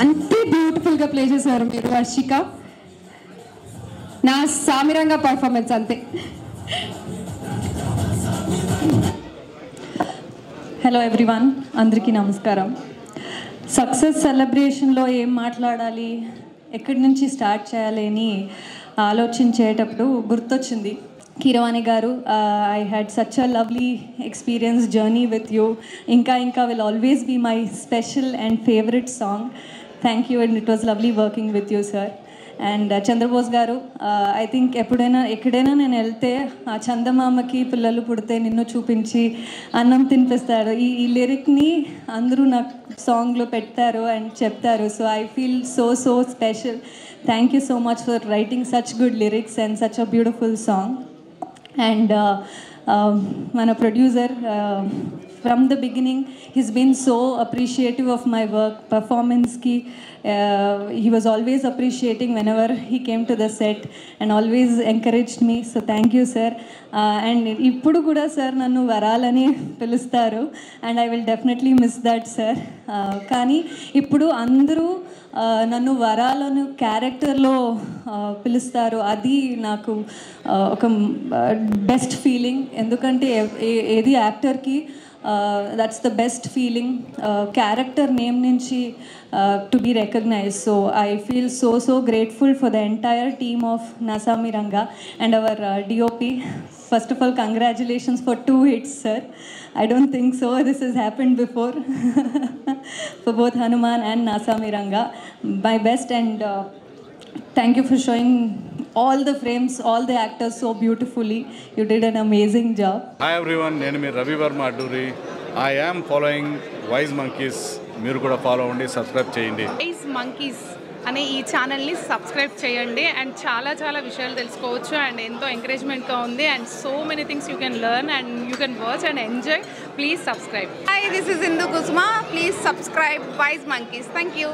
అంతే బ్యూటిఫుల్గా ప్లే చేశారు మీరు వర్షిక. నా సామిరంగా పర్ఫార్మెన్స్ అంతే. హలో ఎవ్రీవన్, అందరికీ నమస్కారం. సక్సెస్ సెలబ్రేషన్లో ఏం మాట్లాడాలి, ఎక్కడి నుంచి స్టార్ట్ చేయాలి అని ఆలోచించేటప్పుడు గుర్తొచ్చింది కీరవాణి గారు. I had such a lovely experience journey with you. ఇంకా will always be my special and favourite song. Thank you and it was lovely working with you sir. And Chandrabose గారు, ఐ థింక్ ఎక్కడైనా నేను వెళ్తే ఆ చందమామకి పిల్లలు పుడితే నిన్ను చూపించి అన్నం తినిపిస్తారు, ఈ లిరిక్ని అందరూ నాకు సాంగ్లో పెడతారు అండ్ చెప్తారు. So I feel so special. Thank you so much for writing such good lyrics and such a beautiful song. And మన producer, from the beginning he's been so appreciative of my work, performance ki he was always appreciating whenever he came to the set and always encouraged me. So thank you sir. And ippudu kuda sir nannu varalani pilustaru and I will definitely miss that sir. Kani ippudu andru నన్ను వరాలను క్యారెక్టర్లో పిలుస్తారు. అది నాకు ఒక best feeling. ఎందుకంటే ఏది యాక్టర్కి that's the best feeling, character name nunchi to be recognized. So I feel so grateful for the entire team of Na Samiranga and our DOP. First of all, congratulations for 2 hits sir. I don't think so this has happened before for both Hanuman and Na Samiranga. My best and thank you for showing all the frames, all the actors so beautifully. You did an amazing job. Hi everyone, nenu mi Ravi Verma Aduri. I am following Wise Monkeys. Meeru kuda follow andi, subscribe cheyandi. Wise Monkeys అనే ఈ ఛానల్ని subscribe చేయండి and చాలా విషయాలు తెలుసుకోవచ్చు and ఎంతో ఎంకరేజ్మెంట్గా ఉంది and so many things you can learn and you can watch and enjoy. Please subscribe. Hi, this is Indu Kusma. Please subscribe Wise Monkeys. Thank you.